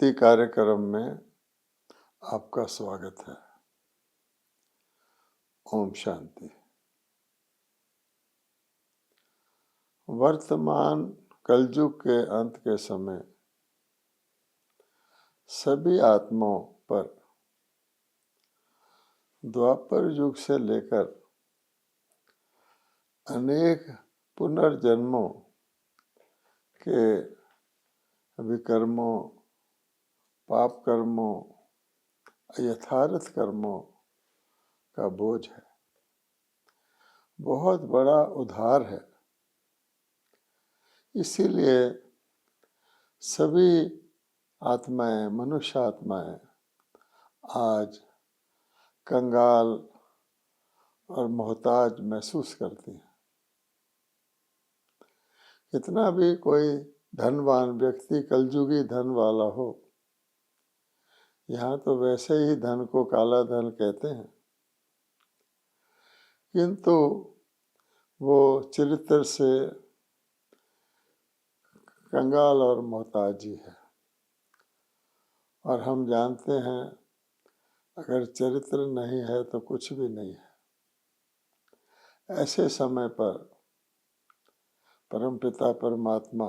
शांति कार्यक्रम में आपका स्वागत है। ओम शांति। वर्तमान कलयुग के अंत के समय सभी आत्माओं पर द्वापर युग से लेकर अनेक पुनर्जन्मों के विकर्मों, पाप कर्मों, यथार्थ कर्मों का बोझ है। बहुत बड़ा उधार है। इसीलिए सभी आत्माएं, मनुष्य आत्माएं आज कंगाल और मोहताज महसूस करती हैं। कितना भी कोई धनवान व्यक्ति कलयुगी धन वाला हो, यहाँ तो वैसे ही धन को काला धन कहते हैं, किंतु वो चरित्र से कंगाल और मोहताज ही है। और हम जानते हैं अगर चरित्र नहीं है तो कुछ भी नहीं है। ऐसे समय पर परमपिता परमात्मा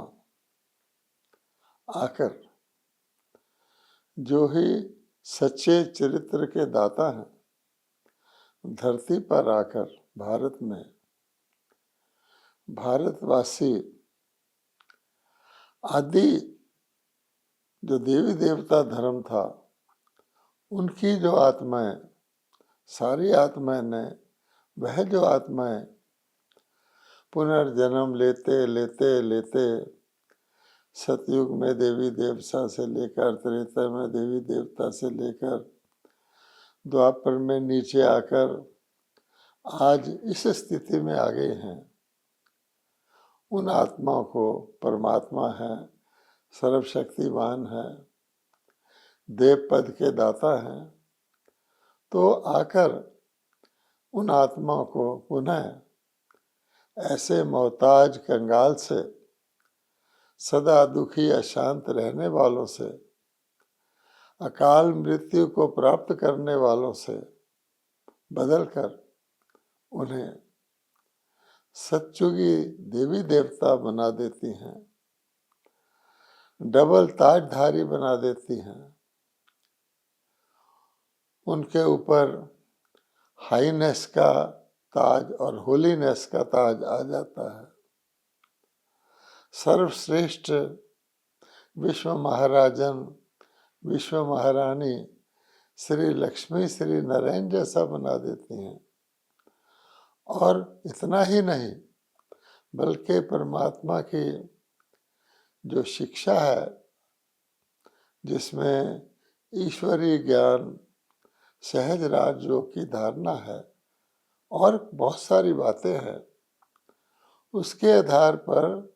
आकर जो ही सच्चे चरित्र के दाता हैं, धरती पर आकर भारत में भारतवासी आदि जो देवी देवता धर्म था, उनकी जो आत्माएं, सारी आत्माएं ने वह जो आत्माएं पुनर्जन्म लेते लेते लेते सतयुग में देवी देवता से लेकर, त्रेता में देवी देवता से लेकर, द्वापर में नीचे आकर आज इस स्थिति में आ गए हैं। उन आत्माओं को परमात्मा है, सर्वशक्तिवान है, देव पद के दाता हैं, तो आकर उन आत्माओं को पुनः ऐसे मोहताज कंगाल से, सदा दुखी अशांत रहने वालों से, अकाल मृत्यु को प्राप्त करने वालों से बदलकर उन्हें सतयुगी देवी देवता बना देती हैं, डबल ताजधारी बना देती हैं। उनके ऊपर हाईनेस का ताज और होलीनेस का ताज आ जाता है। सर्वश्रेष्ठ विश्व महाराजन, विश्व महारानी श्री लक्ष्मी श्री नारायण जैसा बना देती हैं। और इतना ही नहीं, बल्कि परमात्मा की जो शिक्षा है, जिसमें ईश्वरीय ज्ञान, सहज राजयोग की धारणा है और बहुत सारी बातें हैं, उसके आधार पर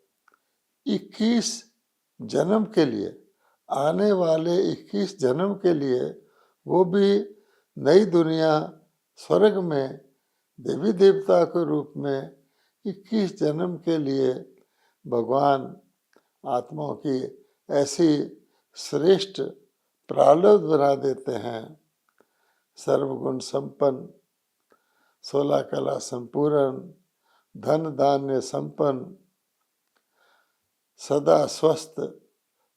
21 जन्म के लिए, आने वाले 21 जन्म के लिए, वो भी नई दुनिया स्वर्ग में देवी देवता के रूप में 21 जन्म के लिए भगवान आत्माओं की ऐसी श्रेष्ठ प्रारब्ध बना देते हैं। सर्वगुण संपन्न, 16 कला संपूर्ण, धन धान्य संपन्न, सदा स्वस्थ,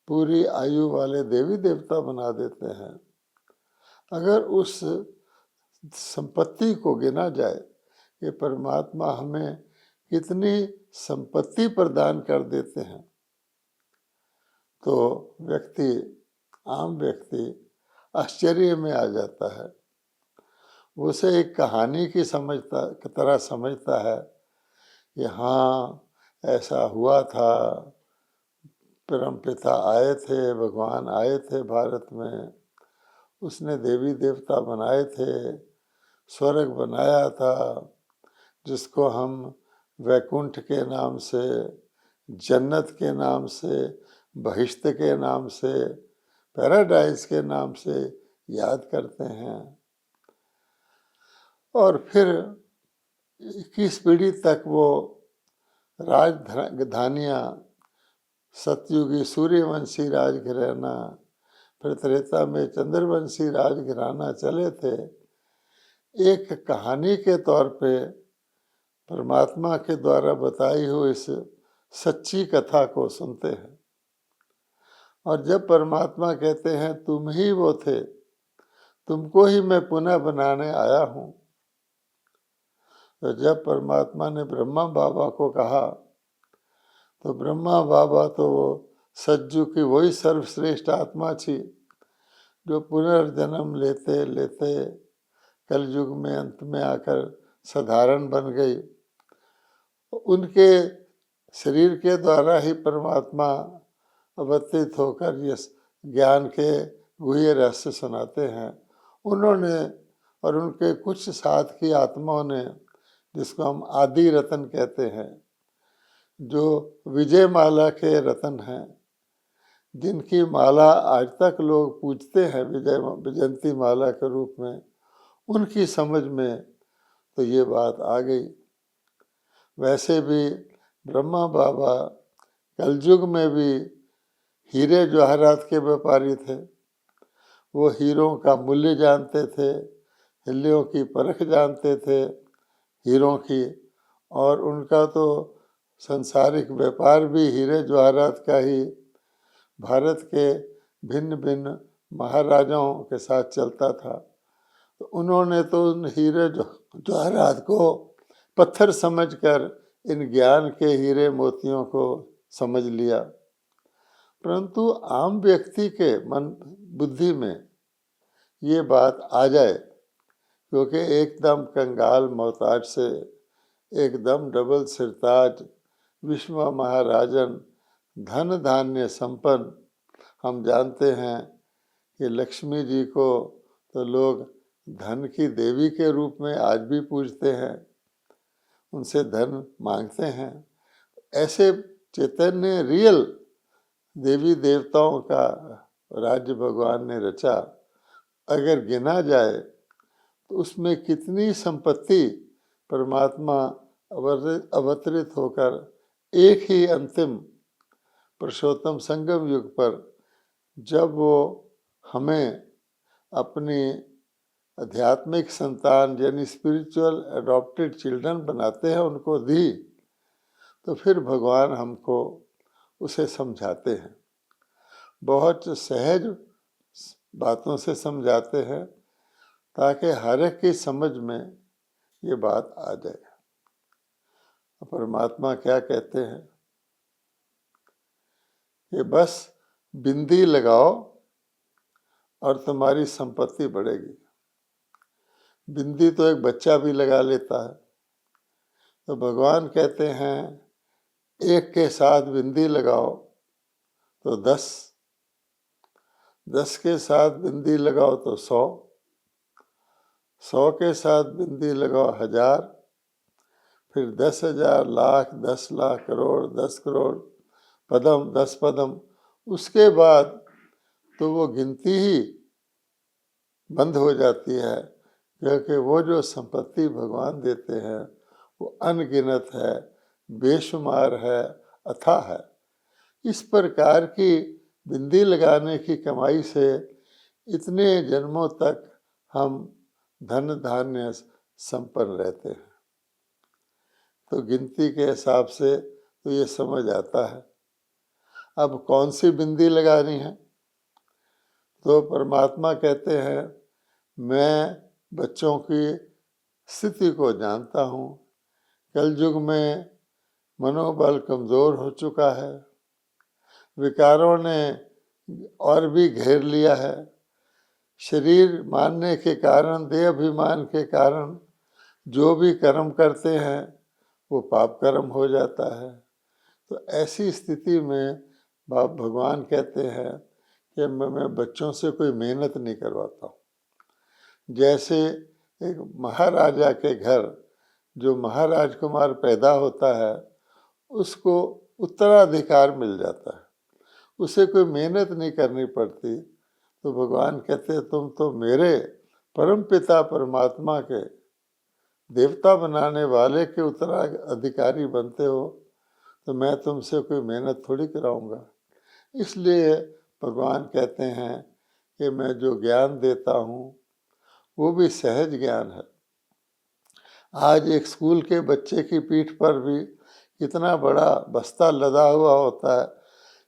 पूरी आयु वाले देवी देवता बना देते हैं। अगर उस संपत्ति को गिना जाए कि परमात्मा हमें कितनी संपत्ति प्रदान कर देते हैं, तो आम व्यक्ति आश्चर्य में आ जाता है। उसे एक कहानी की तरह समझता है कि हाँ, ऐसा हुआ था, परमपिता आए थे, भगवान आए थे भारत में, उसने देवी देवता बनाए थे, स्वर्ग बनाया था, जिसको हम वैकुंठ के नाम से, जन्नत के नाम से, बहिश्त के नाम से, पैराडाइज के नाम से याद करते हैं। और फिर 21 पीढ़ी तक वो राजधानियाँ, सतयुगी सूर्यवंशी राजघराना, फिर त्रेता में चंद्रवंशी राजघराना चले थे। एक कहानी के तौर पे परमात्मा के द्वारा बताई हुई इस सच्ची कथा को सुनते हैं, और जब परमात्मा कहते हैं तुम ही वो थे, तुमको ही मैं पुनः बनाने आया हूँ, तो जब परमात्मा ने ब्रह्मा बाबा को कहा तो ब्रह्मा बाबा तो वो सज्जू की वही सर्वश्रेष्ठ आत्मा थी जो पुनर्जन्म लेते लेते कलयुग में अंत में आकर साधारण बन गई। उनके शरीर के द्वारा ही परमात्मा अवतरित होकर ये ज्ञान के गुह्य रहस्य सुनाते हैं। उन्होंने और उनके कुछ साथ की आत्माओं ने, जिसको हम आदि रतन कहते हैं, जो विजय माला के रतन हैं, जिनकी माला आज तक लोग पूजते हैं विजयंती माला के रूप में, उनकी समझ में तो ये बात आ गई। वैसे भी ब्रह्मा बाबा कलयुग में भी हीरे जवाहरात के व्यापारी थे। वो हीरों का मूल्य जानते थे, हीरों की परख जानते थे हीरों की, और उनका तो संसारिक व्यापार भी हीरे जवाहरात का ही भारत के भिन्न भिन्न महाराजाओं के साथ चलता था। तो उन्होंने तो उन हीरे जवाहरात को पत्थर समझकर इन ज्ञान के हीरे मोतियों को समझ लिया। परंतु आम व्यक्ति के मन बुद्धि में ये बात आ जाए, क्योंकि एकदम कंगाल मोहताज से एकदम डबल सिरताज विश्व महाराजन धन धान्य संपन्न, हम जानते हैं कि लक्ष्मी जी को तो लोग धन की देवी के रूप में आज भी पूजते हैं, उनसे धन मांगते हैं। ऐसे चैतन्य रियल देवी देवताओं का राज्य भगवान ने रचा। अगर गिना जाए तो उसमें कितनी संपत्ति परमात्मा अवतरित होकर एक ही अंतिम पुरुषोत्तम संगम युग पर, जब वो हमें अपनी आध्यात्मिक संतान यानी स्पिरिचुअल अडॉप्टेड चिल्ड्रन बनाते हैं, उनको दी, तो फिर भगवान हमको उसे समझाते हैं। बहुत सहज बातों से समझाते हैं ताकि हर एक की समझ में ये बात आ जाए। परमात्मा क्या कहते हैं कि बस बिंदी लगाओ और तुम्हारी संपत्ति बढ़ेगी। बिंदी तो एक बच्चा भी लगा लेता है। तो भगवान कहते हैं एक के साथ बिंदी लगाओ तो 10, 10 के साथ बिंदी लगाओ तो 100, 100 के साथ बिंदी लगाओ 1000, फिर 10,000, लाख, 10 लाख, करोड़, 10 करोड़, पदम, 10 पदम। उसके बाद तो वो गिनती ही बंद हो जाती है, क्योंकि वो जो संपत्ति भगवान देते हैं वो अनगिनत है, बेशुमार है, अथाह है। इस प्रकार की बिंदी लगाने की कमाई से इतने जन्मों तक हम धन धान्य संपन्न रहते हैं। तो गिनती के हिसाब से तो ये समझ आता है। अब कौन सी बिंदी लगानी है? तो परमात्मा कहते हैं मैं बच्चों की स्थिति को जानता हूँ। कलयुग में मनोबल कमज़ोर हो चुका है, विकारों ने और भी घेर लिया है। शरीर मानने के कारण, देह अभिमान के कारण जो भी कर्म करते हैं वो पाप कर्म हो जाता है। तो ऐसी स्थिति में बाप भगवान कहते हैं कि मैं बच्चों से कोई मेहनत नहीं करवाता हूँ। जैसे एक महाराजा के घर जो महाराज कुमार पैदा होता है उसको उत्तराधिकार मिल जाता है, उसे कोई मेहनत नहीं करनी पड़ती। तो भगवान कहते हैं तुम तो मेरे परम पिता परमात्मा के देवता बनाने वाले के उत्तराधिकारी बनते हो, तो मैं तुमसे कोई मेहनत थोड़ी कराऊंगा। इसलिए भगवान कहते हैं कि मैं जो ज्ञान देता हूँ वो भी सहज ज्ञान है। आज एक स्कूल के बच्चे की पीठ पर भी इतना बड़ा बस्ता लदा हुआ होता है,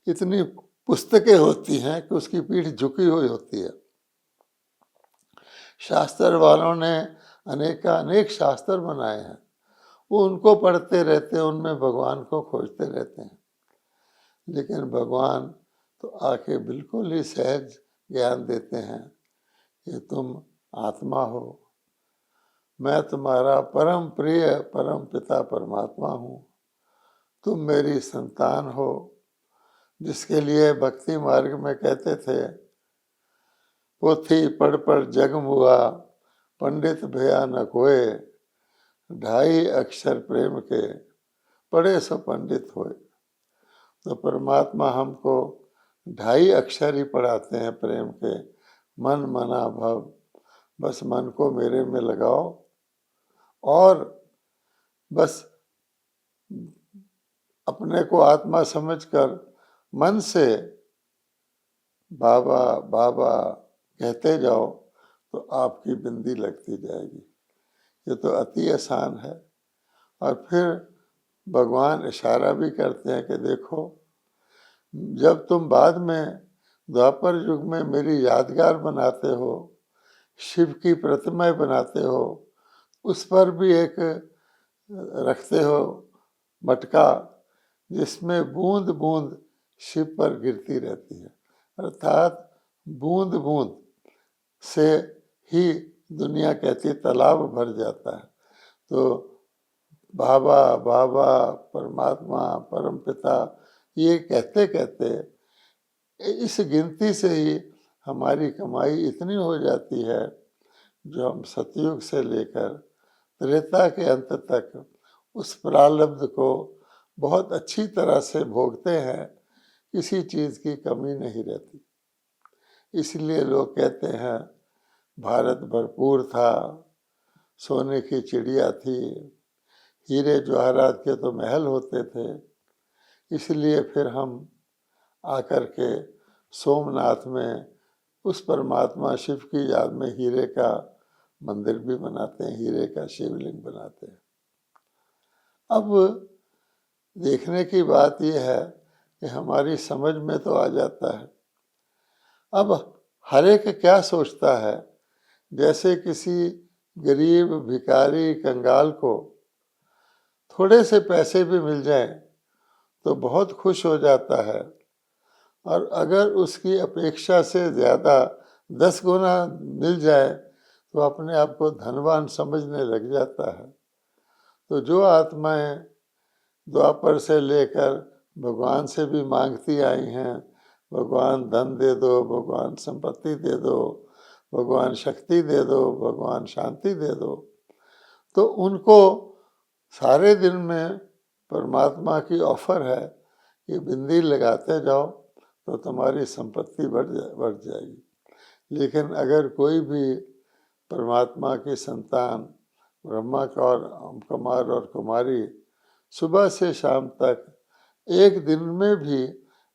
इतनी पुस्तकें होती हैं कि उसकी पीठ झुकी हुई होती है। शास्त्र वालों ने अनेक शास्त्र बनाए हैं, वो उनको पढ़ते रहते हैं, उनमें भगवान को खोजते रहते हैं। लेकिन भगवान तो आके बिल्कुल ही सहज ज्ञान देते हैं कि तुम आत्मा हो, मैं तुम्हारा परम प्रिय परम पिता परमात्मा हूँ, तुम मेरी संतान हो। जिसके लिए भक्ति मार्ग में कहते थे, पोथी पढ़ पढ़ जग मुआ, पंडित भया न कोय, 2.5 अक्षर प्रेम के, पढ़े सो पंडित होए। तो परमात्मा हमको 2.5 अक्षर ही पढ़ाते हैं प्रेम के, मन मना भव। बस मन को मेरे में लगाओ और बस अपने को आत्मा समझकर मन से बाबा बाबा कहते जाओ तो आपकी बिंदी लगती जाएगी। ये तो अति आसान है। और फिर भगवान इशारा भी करते हैं कि देखो, जब तुम बाद में द्वापर युग में मेरी यादगार बनाते हो, शिव की प्रतिमा बनाते हो, उस पर भी एक रखते हो मटका, जिसमें बूंद बूंद शिव पर गिरती रहती है। अर्थात बूंद बूंद से ही दुनिया कहती तालाब भर जाता है। तो बाबा बाबा परमात्मा परमपिता ये कहते कहते इस गिनती से ही हमारी कमाई इतनी हो जाती है, जो हम सतयुग से लेकर त्रेता के अंत तक उस प्रारब्ध को बहुत अच्छी तरह से भोगते हैं, किसी चीज़ की कमी नहीं रहती। इसलिए लोग कहते हैं भारत भरपूर था, सोने की चिड़िया थी, हीरे जवाहरात के तो महल होते थे। इसलिए फिर हम आकर के सोमनाथ में उस परमात्मा शिव की याद में हीरे का मंदिर भी बनाते हैं, हीरे का शिवलिंग बनाते हैं। अब देखने की बात यह है कि हमारी समझ में तो आ जाता है। अब हर एक क्या सोचता है, जैसे किसी गरीब भिखारी कंगाल को थोड़े से पैसे भी मिल जाएं तो बहुत खुश हो जाता है, और अगर उसकी अपेक्षा से ज़्यादा 10 गुना मिल जाए तो अपने आप को धनवान समझने लग जाता है। तो जो आत्माएं द्वापर से लेकर भगवान से भी मांगती आई हैं, भगवान धन दे दो, भगवान संपत्ति दे दो, भगवान शक्ति दे दो, भगवान शांति दे दो, तो उनको सारे दिन में परमात्मा की ऑफर है कि बिंदी लगाते जाओ तो तुम्हारी संपत्ति बढ़ जाएगी। लेकिन अगर कोई भी परमात्मा की संतान ब्रह्मा कुमार और कुमारी सुबह से शाम तक एक दिन में भी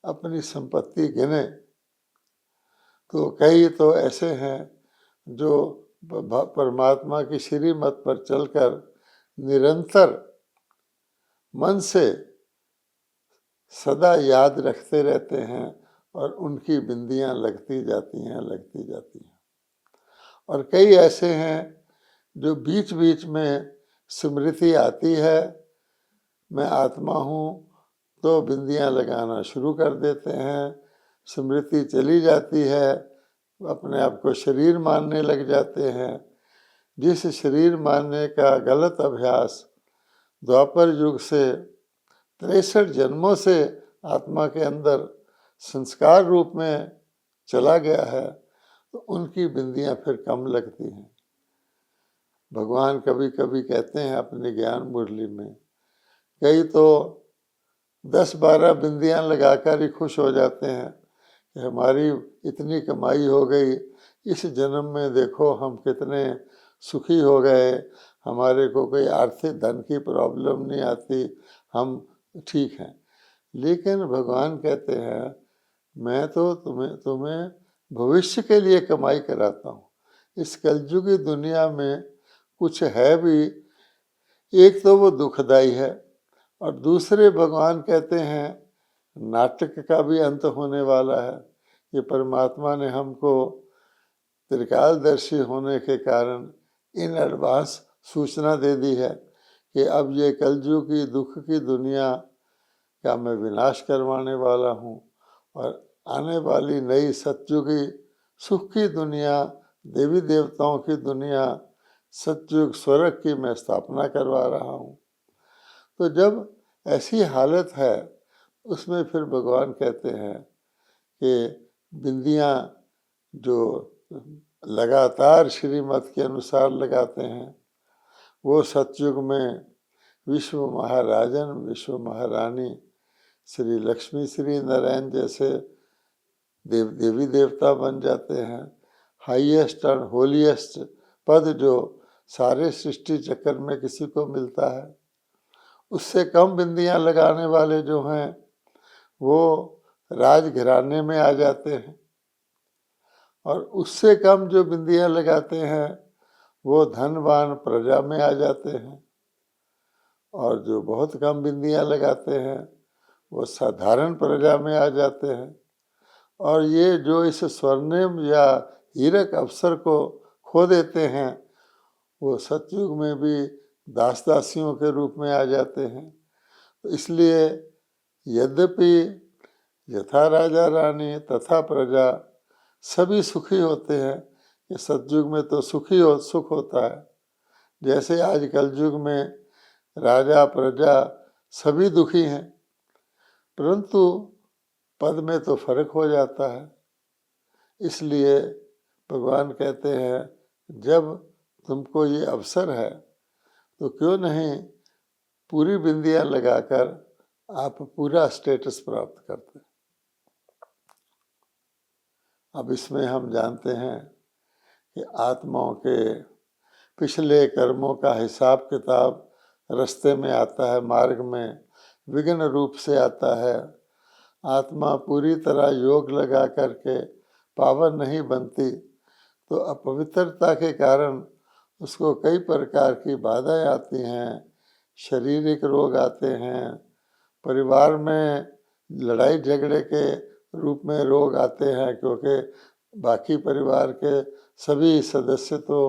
अपनी संपत्ति गिने, तो कई तो ऐसे हैं जो परमात्मा की श्रीमत पर चलकर निरंतर मन से सदा याद रखते रहते हैं और उनकी बिंदियां लगती जाती हैं। और कई ऐसे हैं जो बीच बीच में स्मृति आती है, मैं आत्मा हूँ, तो बिंदियां लगाना शुरू कर देते हैं। स्मृति चली जाती है, अपने आप को शरीर मानने लग जाते हैं। जिस शरीर मानने का गलत अभ्यास द्वापर युग से 63 जन्मों से आत्मा के अंदर संस्कार रूप में चला गया है, तो उनकी बिंदियां फिर कम लगती हैं। भगवान कभी कभी कहते हैं अपने ज्ञान मुरली में, कई तो 10-12 बिंदियां लगाकर ही खुश हो जाते हैं कि हमारी इतनी कमाई हो गई, इस जन्म में देखो हम कितने सुखी हो गए, हमारे को कोई आर्थिक धन की प्रॉब्लम नहीं आती, हम ठीक हैं। लेकिन भगवान कहते हैं मैं तो तुम्हें भविष्य के लिए कमाई कराता हूँ। इस कलयुगी दुनिया में कुछ है भी, एक तो वो दुखदाई है और दूसरे भगवान कहते हैं नाटक का भी अंत होने वाला है। ये परमात्मा ने हमको त्रिकालदर्शी होने के कारण इन एडवांस सूचना दे दी है कि अब ये कलयुग की दुख की दुनिया का मैं विनाश करवाने वाला हूँ और आने वाली नई सतयुगी सुख की दुनिया, देवी देवताओं की दुनिया, सतयुग स्वर्ग की मैं स्थापना करवा रहा हूँ। तो जब ऐसी हालत है उसमें फिर भगवान कहते हैं कि बिंदियाँ जो लगातार श्रीमत के अनुसार लगाते हैं वो सतयुग में विश्व महाराजन, विश्व महारानी, श्री लक्ष्मी श्री नारायण जैसे देवी देवता बन जाते हैं। हाईएस्ट और होलीएस्ट पद जो सारे सृष्टि चक्र में किसी को मिलता है, उससे कम बिंदियां लगाने वाले जो हैं वो राजघराने में आ जाते हैं और उससे कम जो बिंदियां लगाते हैं वो धनवान प्रजा में आ जाते हैं और जो बहुत कम बिंदियां लगाते हैं वो साधारण प्रजा में आ जाते हैं। और ये जो इस स्वर्णिम या हीरक अवसर को खो देते हैं वो सतयुग में भी दास दासियों के रूप में आ जाते हैं। तो इसलिए यद्यपि यथा राजा रानी तथा प्रजा सभी सुखी होते हैं, ये सतयुग में तो सुख होता है। जैसे आज कलयुग में राजा प्रजा सभी दुखी हैं, परंतु पद में तो फर्क हो जाता है। इसलिए भगवान कहते हैं जब तुमको ये अवसर है तो क्यों नहीं पूरी बिंदियां लगाकर आप पूरा स्टेटस प्राप्त करते। अब इसमें हम जानते हैं कि आत्माओं के पिछले कर्मों का हिसाब किताब रास्ते में आता है, मार्ग में विघ्न रूप से आता है। आत्मा पूरी तरह योग लगा करके पावन नहीं बनती तो अपवित्रता के कारण उसको कई प्रकार की बाधाएं आती हैं, शारीरिक रोग आते हैं, परिवार में लड़ाई झगड़े के रूप में रोग आते हैं क्योंकि बाकी परिवार के सभी सदस्य तो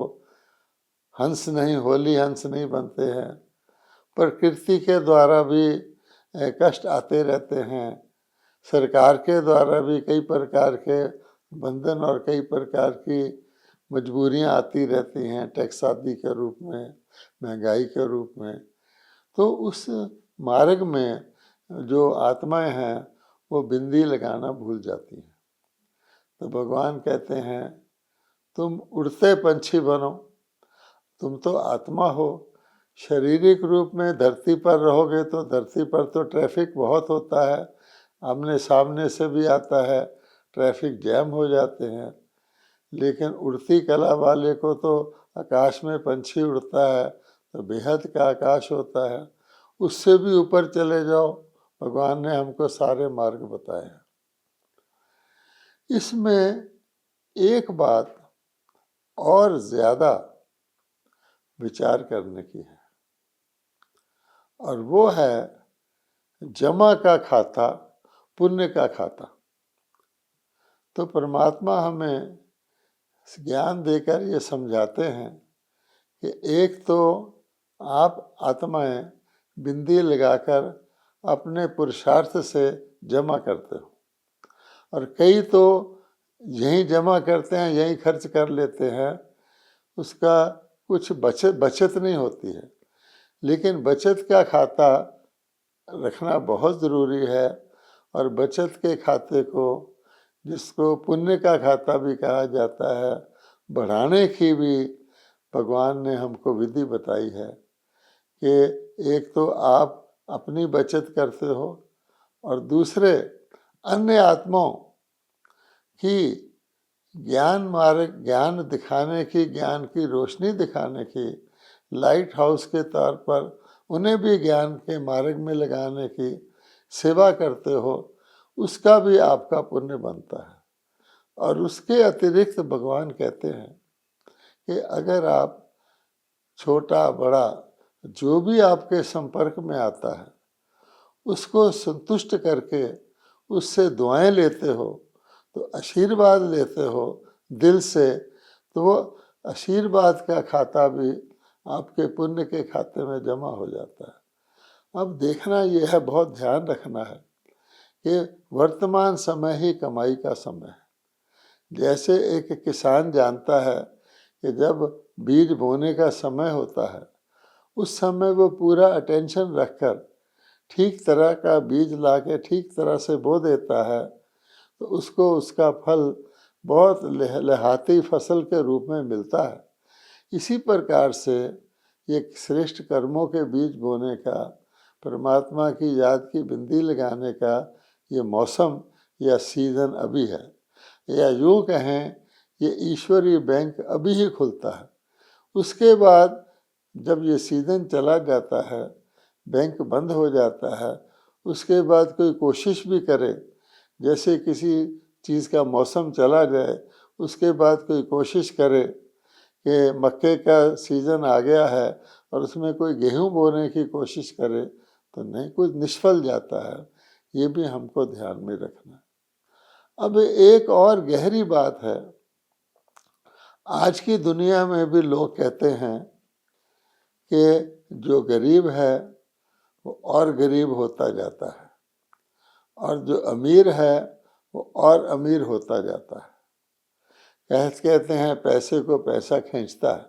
हंस नहीं, होली हंस नहीं बनते हैं। प्रकृति के द्वारा भी कष्ट आते रहते हैं, सरकार के द्वारा भी कई प्रकार के बंधन और कई प्रकार की मजबूरियां आती रहती हैं, टैक्स आदि के रूप में, महंगाई के रूप में। तो उस मार्ग में जो आत्माएं हैं वो बिंदी लगाना भूल जाती हैं। तो भगवान कहते हैं तुम उड़ते पंछी बनो, तुम तो आत्मा हो। शारीरिक रूप में धरती पर रहोगे तो धरती पर तो ट्रैफिक बहुत होता है, आमने सामने से भी आता है, ट्रैफिक जैम हो जाते हैं। लेकिन उड़ती कला वाले को तो आकाश में पंछी उड़ता है तो बेहद का आकाश होता है, उससे भी ऊपर चले जाओ। भगवान ने हमको सारे मार्ग बताए हैं। इसमें एक बात और ज्यादा विचार करने की है और वो है जमा का खाता, पुण्य का खाता। तो परमात्मा हमें ज्ञान देकर ये समझाते हैं कि एक तो आप आत्माएं बिंदी लगाकर अपने पुरुषार्थ से जमा करते हो और कई तो यहीं जमा करते हैं, यहीं खर्च कर लेते हैं, उसका कुछ बचत नहीं होती है। लेकिन बचत का खाता रखना बहुत ज़रूरी है और बचत के खाते को, जिसको पुण्य का खाता भी कहा जाता है, बढ़ाने की भी भगवान ने हमको विधि बताई है कि एक तो आप अपनी बचत करते हो और दूसरे अन्य आत्माओं की ज्ञान दिखाने की, ज्ञान की रोशनी दिखाने की, लाइट हाउस के तौर पर उन्हें भी ज्ञान के मार्ग में लगाने की सेवा करते हो, उसका भी आपका पुण्य बनता है। और उसके अतिरिक्त भगवान कहते हैं कि अगर आप छोटा बड़ा जो भी आपके संपर्क में आता है उसको संतुष्ट करके उससे दुआएं लेते हो, तो आशीर्वाद लेते हो दिल से, तो वो आशीर्वाद का खाता भी आपके पुण्य के खाते में जमा हो जाता है। अब देखना यह है, बहुत ध्यान रखना है कि वर्तमान समय ही कमाई का समय है। जैसे एक किसान जानता है कि जब बीज बोने का समय होता है उस समय वो पूरा अटेंशन रखकर ठीक तरह का बीज लाके ठीक तरह से बो देता है, तो उसको उसका फल बहुत लहाती फसल के रूप में मिलता है। इसी प्रकार से ये श्रेष्ठ कर्मों के बीज बोने का, परमात्मा की याद की बिंदी लगाने का ये मौसम या सीज़न अभी है, या यूँ कहें ये ईश्वरीय बैंक अभी ही खुलता है। उसके बाद जब ये सीज़न चला जाता है, बैंक बंद हो जाता है, उसके बाद कोई कोशिश भी करे, जैसे किसी चीज़ का मौसम चला जाए उसके बाद कोई कोशिश करे कि मक्के का सीज़न आ गया है और उसमें कोई गेहूं बोने की कोशिश करे, तो नहीं, कुछ निष्फल जाता है। ये भी हमको ध्यान में रखना है। अब एक और गहरी बात है, आज की दुनिया में भी लोग कहते हैं कि जो गरीब है वो और गरीब होता जाता है और जो अमीर है वो और अमीर होता जाता है। कहते हैं पैसे को पैसा खींचता है।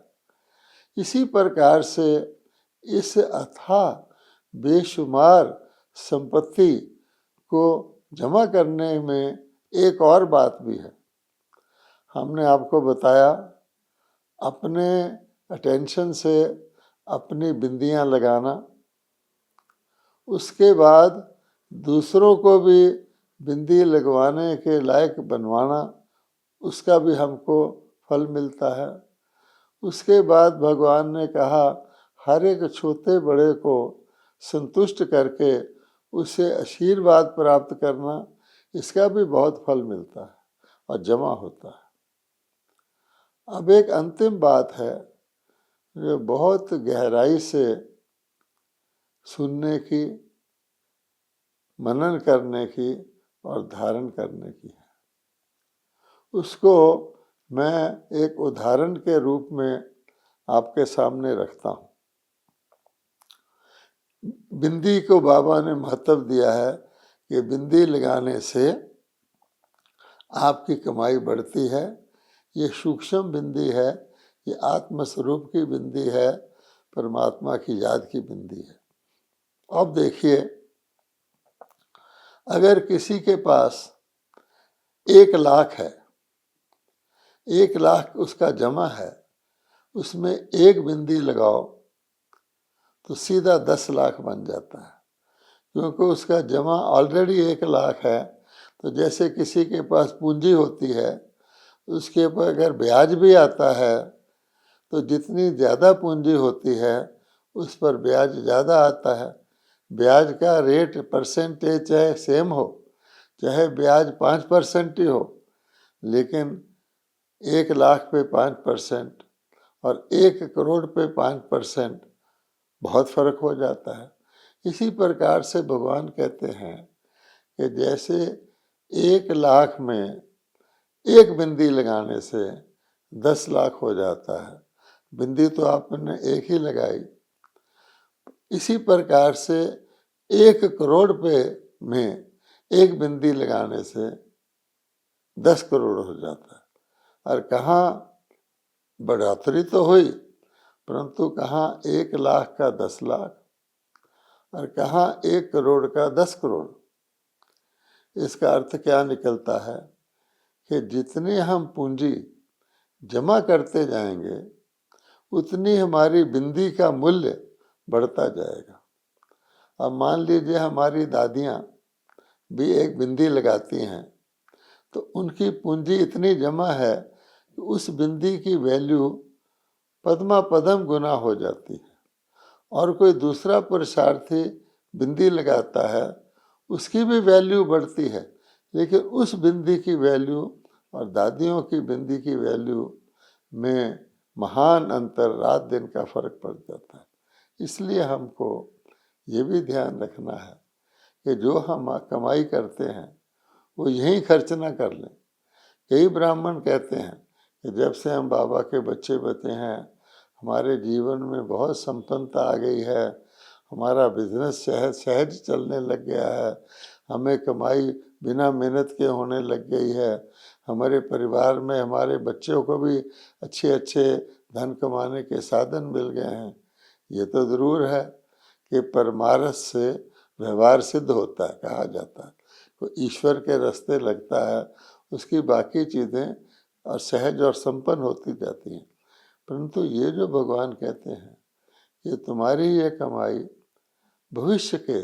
इसी प्रकार से इस अथाह बेशुमार संपत्ति को जमा करने में एक और बात भी है। हमने आपको बताया अपने अटेंशन से अपनी बिंदियां लगाना, उसके बाद दूसरों को भी बिंदी लगवाने के लायक बनवाना, उसका भी हमको फल मिलता है। उसके बाद भगवान ने कहा हर एक छोटे बड़े को संतुष्ट करके उसे आशीर्वाद प्राप्त करना, इसका भी बहुत फल मिलता है और जमा होता है। अब एक अंतिम बात है जो बहुत गहराई से सुनने की, मनन करने की और धारण करने की है। उसको मैं एक उदाहरण के रूप में आपके सामने रखता हूँ। बिंदी को बाबा ने महत्व दिया है कि बिंदी लगाने से आपकी कमाई बढ़ती है। ये सूक्ष्म बिंदी है, ये आत्मस्वरूप की बिंदी है, परमात्मा की याद की बिंदी है। अब देखिए, अगर किसी के पास 1,00,000 है, 1,00,000 उसका जमा है, उसमें एक बिंदी लगाओ तो सीधा 10,00,000 बन जाता है, क्योंकि उसका जमा ऑलरेडी 1,00,000 है। तो जैसे किसी के पास पूंजी होती है, उसके ऊपर अगर ब्याज भी आता है तो जितनी ज़्यादा पूंजी होती है उस पर ब्याज ज़्यादा आता है। ब्याज का रेट परसेंटेज चाहे सेम हो, चाहे ब्याज 5% ही हो, लेकिन 1,00,000 पे 5% और 1 करोड़ पे 5% बहुत फर्क हो जाता है। इसी प्रकार से भगवान कहते हैं कि जैसे 1,00,000 में एक बिंदी लगाने से 10,00,000 हो जाता है। बिंदी तो आपने एक ही लगाई। इसी प्रकार से 1 करोड़ पे में एक बिंदी लगाने से 10 करोड़ हो जाता है। और कहाँ बढ़ोतरी तो हुई, परंतु कहाँ 1,00,000 का 10,00,000 और कहाँ 1 करोड़ का 10 करोड़। इसका अर्थ क्या निकलता है कि जितनी हम पूंजी जमा करते जाएंगे उतनी हमारी बिंदी का मूल्य बढ़ता जाएगा। अब मान लीजिए हमारी दादियाँ भी एक बिंदी लगाती हैं, तो उनकी पूंजी इतनी जमा है कि उस बिंदी की वैल्यू पद्मापदम गुना हो जाती है। और कोई दूसरा पुरुषार्थी बिंदी लगाता है, उसकी भी वैल्यू बढ़ती है, लेकिन उस बिंदी की वैल्यू और दादियों की बिंदी की वैल्यू में महान अंतर, रात दिन का फर्क पड़ जाता है। इसलिए हमको ये भी ध्यान रखना है कि जो हम कमाई करते हैं वो यहीं खर्च ना कर लें। कई ब्राह्मण कहते हैं कि जब से हम बाबा के बच्चे बचे हैं हमारे जीवन में बहुत संपन्नता आ गई है, हमारा बिजनेस सहज सहज चलने लग गया है, हमें कमाई बिना मेहनत के होने लग गई है, हमारे परिवार में हमारे बच्चों को भी अच्छे अच्छे धन कमाने के साधन मिल गए हैं। ये तो ज़रूर है कि परमारथ से व्यवहार सिद्ध होता है, कहा जाता है। तो ईश्वर के रास्ते लगता है, उसकी बाकी चीज़ें और सहज और संपन्न होती जाती हैं। परंतु ये जो भगवान कहते हैं कि तुम्हारी ये कमाई भविष्य के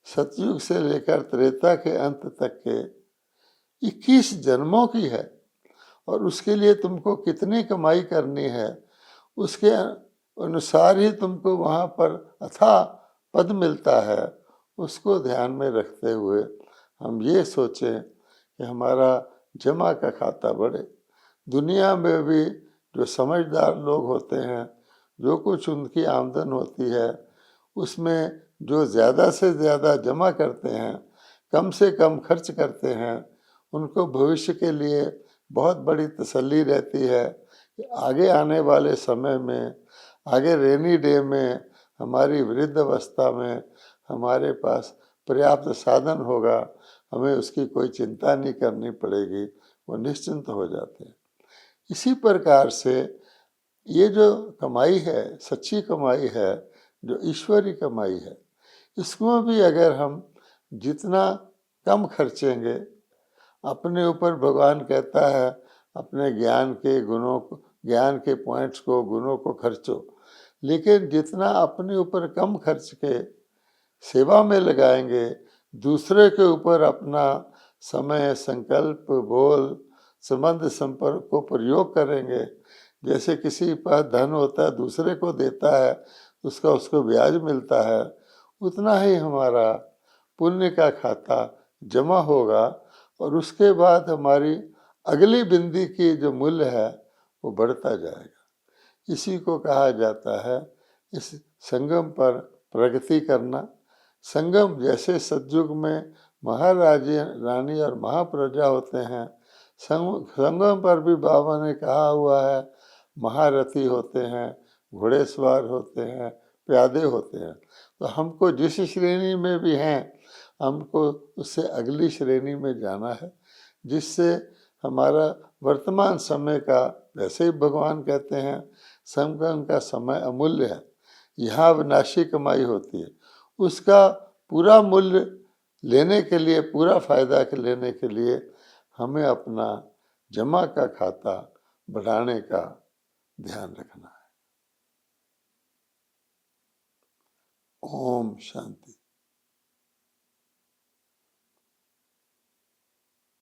सतयुग से लेकर त्रेता के अंत तक के 21 जन्मों की है, और उसके लिए तुमको कितनी कमाई करनी है उसके अनुसार ही तुमको वहाँ पर अथाह पद मिलता है। उसको ध्यान में रखते हुए हम ये सोचें कि हमारा जमा का खाता बढ़े। दुनिया में भी जो समझदार लोग होते हैं, जो कुछ उनकी आमदन होती है उसमें जो ज़्यादा से ज़्यादा जमा करते हैं, कम से कम खर्च करते हैं, उनको भविष्य के लिए बहुत बड़ी तसल्ली रहती है कि आगे आने वाले समय में, आगे रेनी डे में, हमारी वृद्ध अवस्था में हमारे पास पर्याप्त साधन होगा, हमें उसकी कोई चिंता नहीं करनी पड़ेगी, वो निश्चिंत हो जाते हैं। इसी प्रकार से ये जो कमाई है, सच्ची कमाई है, जो ईश्वरी कमाई है, इसमें भी अगर हम जितना कम खर्चेंगे, अपने ऊपर भगवान कहता है अपने ज्ञान के गुणों को, ज्ञान के पॉइंट्स को, गुणों को खर्चो, लेकिन जितना अपने ऊपर कम खर्च के सेवा में लगाएंगे, दूसरे के ऊपर अपना समय, संकल्प, बोल, संबंध, संपर्क को प्रयोग करेंगे, जैसे किसी पास धन होता है दूसरे को देता है, उसको ब्याज मिलता है, उतना ही हमारा पुण्य का खाता जमा होगा, और उसके बाद हमारी अगली बिंदी की जो मूल्य है वो बढ़ता जाएगा। इसी को कहा जाता है इस संगम पर प्रगति करना। संगम जैसे सतयुग में महाराजे, रानी और महाप्रजा होते हैं, संगम पर भी बाबा ने कहा हुआ है महारथी होते हैं, घोड़ेसवार होते हैं, प्यादे होते हैं। तो हमको जिस श्रेणी में भी हैं, हमको उससे अगली श्रेणी में जाना है, जिससे हमारा वर्तमान समय का, वैसे ही भगवान कहते हैं संगम का समय अमूल्य है, यहाँ विनाशी कमाई होती है, उसका पूरा मूल्य लेने के लिए, पूरा फायदा लेने के लिए हमें अपना जमा का खाता बढ़ाने का ध्यान रखना है। ओम शांति।